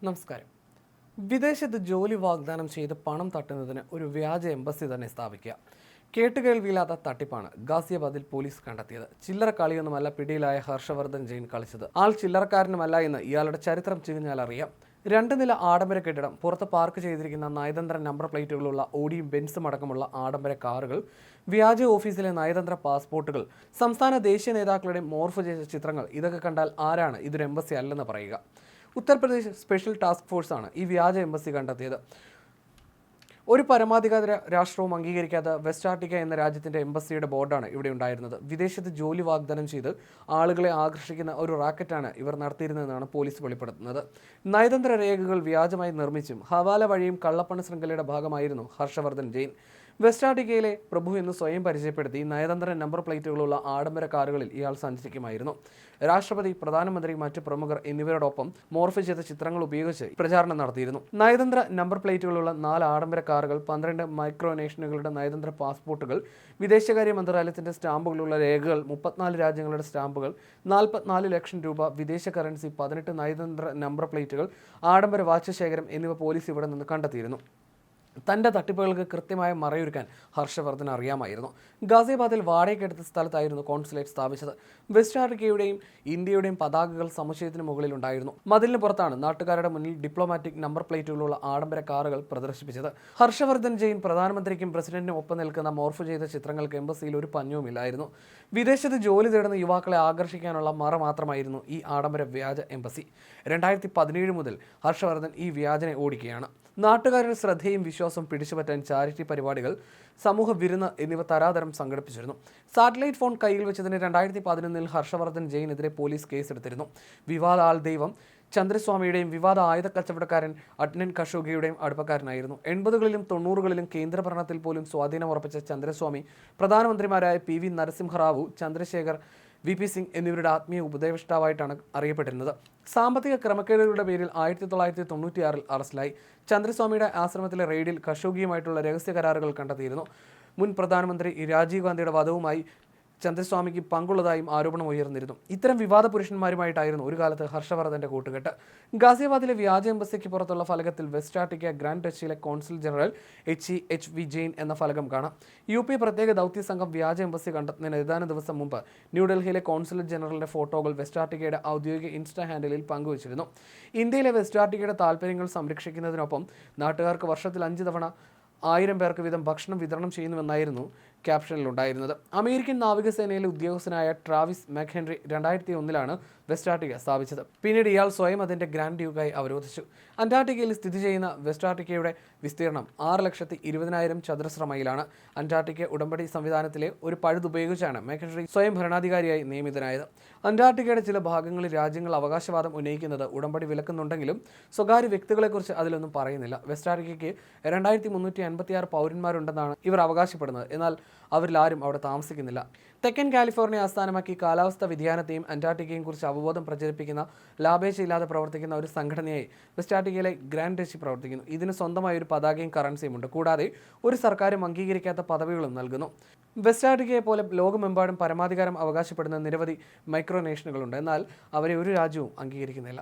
നമസ്കാരം. വിദേശത്ത് ജോലി വാഗ്ദാനം ചെയ്ത് പണം തട്ടുന്നതിന് ഒരു വ്യാജ എംബസി തന്നെ സ്ഥാപിക്കുക. കേട്ടുകേൾവിയില്ലാത്ത തട്ടിപ്പാണ് ഗാസിയാബാദിൽ പോലീസ് കണ്ടെത്തിയത്. ചില്ലറ കളിയൊന്നുമല്ല പിടിയിലായ ഹർഷവർദ്ധൻ ജെയിൻ കളിച്ചത്. ആൾ ചില്ലറക്കാരനുമല്ല എന്ന് ഇയാളുടെ ചരിത്രം ചികഞ്ഞാൽ അറിയാം. 2 നില ആഡംബര കെട്ടിടം, പുറത്ത് പാർക്ക് ചെയ്തിരിക്കുന്ന നയതന്ത്ര നമ്പർ പ്ലേറ്റുകളുള്ള ഓഡിയും ബെൻസും അടക്കമുള്ള ആഡംബര കാറുകൾ, വ്യാജ ഓഫീസിലെ നയതന്ത്ര പാസ്പോർട്ടുകൾ, സംസ്ഥാന ദേശീയ നേതാക്കളുടെ മോർഫ് ചെയ്ത ചിത്രങ്ങൾ. ഇതൊക്കെ കണ്ടാൽ ആരാണ് ഇതൊരു എംബസി അല്ലെന്ന് പറയുക? ഉത്തർപ്രദേശ് സ്പെഷ്യൽ ടാസ്ക് ഫോഴ്സാണ് ഈ വ്യാജ എംബസി കണ്ടെത്തിയത്. ഒരു പരമാധികാര രാഷ്ട്രവും അംഗീകരിക്കാത്ത വെസ്റ്റ് ആഫ്രിക്ക എന്ന രാജ്യത്തിന്റെ എംബസിയുടെ ബോർഡാണ് ഇവിടെ ഉണ്ടായിരുന്നത്. വിദേശത്ത് ജോലി വാഗ്ദാനം ചെയ്ത് ആളുകളെ ആകർഷിക്കുന്ന ഒരു റാക്കറ്റാണ് ഇവർ നടത്തിയിരുന്നതെന്നാണ് പോലീസ് വെളിപ്പെടുത്തുന്നത്. നയതന്ത്ര രേഖകൾ വ്യാജമായി നിർമ്മിച്ചും ഹവാല വഴിയും കള്ളപ്പണ ശൃംഖലയുടെ ഭാഗമായിരുന്നു ഹർഷവർദ്ധൻ ജെയിൻ. വെസ്റ്റ് ആഫ്രിക്കയിലെ പ്രഭു എന്ന് സ്വയം പരിചയപ്പെടുത്തി നയതന്ത്ര നമ്പർ പ്ലേറ്റുകളുള്ള ആഡംബര കാറുകളിൽ ഇയാൾ സഞ്ചരിക്കുമായിരുന്നു. രാഷ്ട്രപതി, പ്രധാനമന്ത്രി, മറ്റ് പ്രമുഖർ എന്നിവരോടൊപ്പം മോർഫ് ചെയ്ത ചിത്രങ്ങൾ ഉപയോഗിച്ച് പ്രചാരണം നടത്തിയിരുന്നു. നയതന്ത്ര നമ്പർ പ്ലേറ്റുകളുള്ള 4 ആഡംബര കാറുകൾ, 12 മൈക്രോനേഷനുകളുടെ നയതന്ത്ര പാസ്പോർട്ടുകൾ, വിദേശകാര്യ മന്ത്രാലയത്തിന്റെ സ്റ്റാമ്പുകളുള്ള രേഖകൾ, 34 രാജ്യങ്ങളുടെ സ്റ്റാമ്പുകൾ, 44 ലക്ഷം രൂപ വിദേശ കറൻസി, 18 നയതന്ത്ര നമ്പർ പ്ലേറ്റുകൾ, ആഡംബര വാച്ച് ശേഖരം എന്നിവ പോലീസ് ഇവിടെ നിന്ന് കണ്ടെത്തിയിരുന്നു. തൻ്റെ തട്ടിപ്പുകൾക്ക് കൃത്യമായ മറയൊരുക്കാൻ ഹർഷവർദ്ധൻ അറിയാമായിരുന്നു. ഗാസിയാബാദിൽ വാടകയ്ക്കെടുത്ത സ്ഥലത്തായിരുന്നു കോൺസുലേറ്റ് സ്ഥാപിച്ചത്. വെസ്റ്റ് ആഫ്രിക്കയുടെയും ഇന്ത്യയുടെയും പതാകകൾ സമുച്ചയത്തിന് മുകളിലുണ്ടായിരുന്നു. മതിലിന് പുറത്താണ് നാട്ടുകാരുടെ മുന്നിൽ ഡിപ്ലോമാറ്റിക് നമ്പർ പ്ലേറ്റുകളുള്ള ആഡംബര കാറുകൾ പ്രദർശിപ്പിച്ചത്. ഹർഷവർദ്ധൻ ജെയിൻ പ്രധാനമന്ത്രിക്കും പ്രസിഡന്റിനും ഒപ്പം നിൽക്കുന്ന മോർഫ് ചെയ്ത ചിത്രങ്ങൾക്ക് എംബസിയിൽ ഒരു പഞ്ഞവുമില്ലായിരുന്നു. വിദേശത്ത് ജോലി തേടുന്ന യുവാക്കളെ ആകർഷിക്കാനുള്ള മറ മാത്രമായിരുന്നു ഈ ആഡംബര വ്യാജ എംബസി. 2017 മുതൽ ഹർഷവർദ്ധൻ ഈ വ്യാജനെ ഓടിക്കുകയാണ്. നാട്ടുകാരുടെ ശ്രദ്ധയും വിശ്വാസവും പിടിച്ചുപറ്റാൻ ചാരിറ്റി പരിപാടികൾ, സമൂഹ വിരുന്ന് എന്നിവ തരാതരം സംഘടിപ്പിച്ചിരുന്നു. സാറ്റലൈറ്റ് ഫോൺ കയ്യിൽ വെച്ചതിന് 2011 ഹർഷവർദ്ധൻ ജെയിനെതിരെ പോലീസ് കേസെടുത്തിരുന്നു. വിവാദ ആൾ ദൈവം ചന്ദ്രസ്വാമിയുടെയും വിവാദ ആയുധ കച്ചവടക്കാരൻ അഡ്നൻ ഖഷോഗിയുടെയും അടുപ്പക്കാരനായിരുന്നു. 80കളിലും 90കളിലും കേന്ദ്രഭരണത്തിൽ പോലും സ്വാധീനം ഉറപ്പിച്ച ചന്ദ്രസ്വാമി പ്രധാനമന്ത്രിമാരായ PV നരസിംഹറാവു, ചന്ദ്രശേഖർ, VP സിംഗ് എന്നിവരുടെ ആത്മീയ ഉപദേഷ്ടാവായിട്ടാണ് അറിയപ്പെട്ടിരുന്നത്. സാമ്പത്തിക ക്രമക്കേടുകളുടെ പേരിൽ 1996 അറസ്റ്റിലായി. ചന്ദ്രസ്വാമിയുടെ ആശ്രമത്തിലെ റെയ്ഡിൽ ഖഷോഗിയുമായിട്ടുള്ള രഹസ്യ കരാറുകൾ കണ്ടെത്തിയിരുന്നു. മുൻ പ്രധാനമന്ത്രി രാജീവ് ഗാന്ധിയുടെ വധവുമായി ചന്ദ്രസ്വാമിക്ക് പങ്കുള്ളതായും ആരോപണം ഉയർന്നിരുന്നു. ഇത്തരം വിവാദ പുരുഷന്മാരുമായിട്ടായിരുന്നു ഒരു കാലത്ത് ഹർഷവർദ്ധന്റെ കൂട്ടുകെട്ട്. ഗാസിയാബാദിലെ വ്യാജ എംബസിക്ക് പുറത്തുള്ള ഫലകത്തിൽ വെസ്റ്റ് ആഫ്രിക്ക ഗ്രാൻഡ് ഡച്ചിയിലെ കോൺസുൽ ജനറൽ HV ജെയിൻ എന്ന ഫലകം കാണാം. UP പ്രത്യേക ദൗത്യ സംഘം വ്യാജ എംബസി കണ്ടെത്തുന്നതിന് ഏതാനും ദിവസം മുമ്പ് ന്യൂഡൽഹിയിലെ കോൺസുലേറ്റ് ജനറലിന്റെ ഫോട്ടോകൾ വെസ്റ്റ് ആഫ്രിക്കയുടെ ഔദ്യോഗിക ഇൻസ്റ്റാ ഹാൻഡിലിൽ പങ്കുവച്ചിരുന്നു. ഇന്ത്യയിലെ വെസ്റ്റ് ആഫ്രിക്കയുടെ താൽപ്പര്യങ്ങൾ സംരക്ഷിക്കുന്നതിനൊപ്പം നാട്ടുകാർക്ക് വർഷത്തിൽ 5 തവണ 1000 പേർക്ക് വീതം ഭക്ഷണം വിതരണം ചെയ്യുന്നുവെന്നായിരുന്നു ക്യാപ്ഷനിലുണ്ടായിരുന്നത്. അമേരിക്കൻ നാവികസേനയിലെ ഉദ്യോഗസ്ഥനായ ട്രാവിസ് മെക്ഹെൻറി 2001 വെസ്റ്റ് ആഫ്രിക്ക സ്ഥാപിച്ചത്. പിന്നീട് ഇയാൾ സ്വയം അതിൻ്റെ ഗ്രാൻഡ് ഡ്യൂക്കായി അവരോധിച്ചു. അന്റാർട്ടിക്കയിൽ സ്ഥിതി ചെയ്യുന്ന വെസ്റ്റ് ആഫ്രിക്കയുടെ വിസ്തീർണം 6,20,000 ചതുരശ്ര മൈലാണ്. അന്റാർട്ടിക്ക ഉടമ്പടി സംവിധാനത്തിലെ ഒരു പഴുതുപയോഗിച്ചാണ് മെക്ഹെൻറി സ്വയം ഭരണാധികാരിയായി നിയമിതനായത്. അന്റാർട്ടിക്കയുടെ ചില ഭാഗങ്ങളിൽ രാജ്യങ്ങൾ അവകാശവാദം ഉന്നയിക്കുന്നത് ഉടമ്പടി വിലക്കുന്നുണ്ടെങ്കിലും സ്വകാര്യ വ്യക്തികളെക്കുറിച്ച് അതിലൊന്നും പറയുന്നില്ല. വെസ്റ്റ് ആഫ്രിക്കയ്ക്ക് 2356 പൗരന്മാരുണ്ടെന്നാണ് ഇവർ അവകാശപ്പെടുന്നത്. എന്നാൽ അവരിൽ ആരും അവിടെ താമസിക്കുന്നില്ല. തെക്കൻ കാലിഫോർണിയ ആസ്ഥാനമാക്കി കാലാവസ്ഥാ വ്യതിയാനത്തെയും അന്റാർട്ടിക്കയും കുറിച്ച് അവബോധം പ്രചരിപ്പിക്കുന്ന, ലാഭേച്ഛയില്ലാതെ പ്രവർത്തിക്കുന്ന ഒരു സംഘടനയായി വെസ്റ്റ് ആഫ്രിക്കയിലെ ഗ്രാൻഡ് ഡച്ചി പ്രവർത്തിക്കുന്നു. ഇതിന് സ്വന്തമായ ഒരു പതാകയും കറൻസിയും ഉണ്ട്. കൂടാതെ ഒരു സർക്കാരും അംഗീകരിക്കാത്ത പദവികളും നൽകുന്നു. വെസ്റ്റ് ആഫ്രിക്കയെ പോലെ ലോകമെമ്പാടും പരമാധികാരം അവകാശപ്പെടുന്ന നിരവധി മൈക്രോനേഷനുകളുണ്ട്. എന്നാൽ അവരെ ഒരു രാജ്യവും അംഗീകരിക്കുന്നില്ല.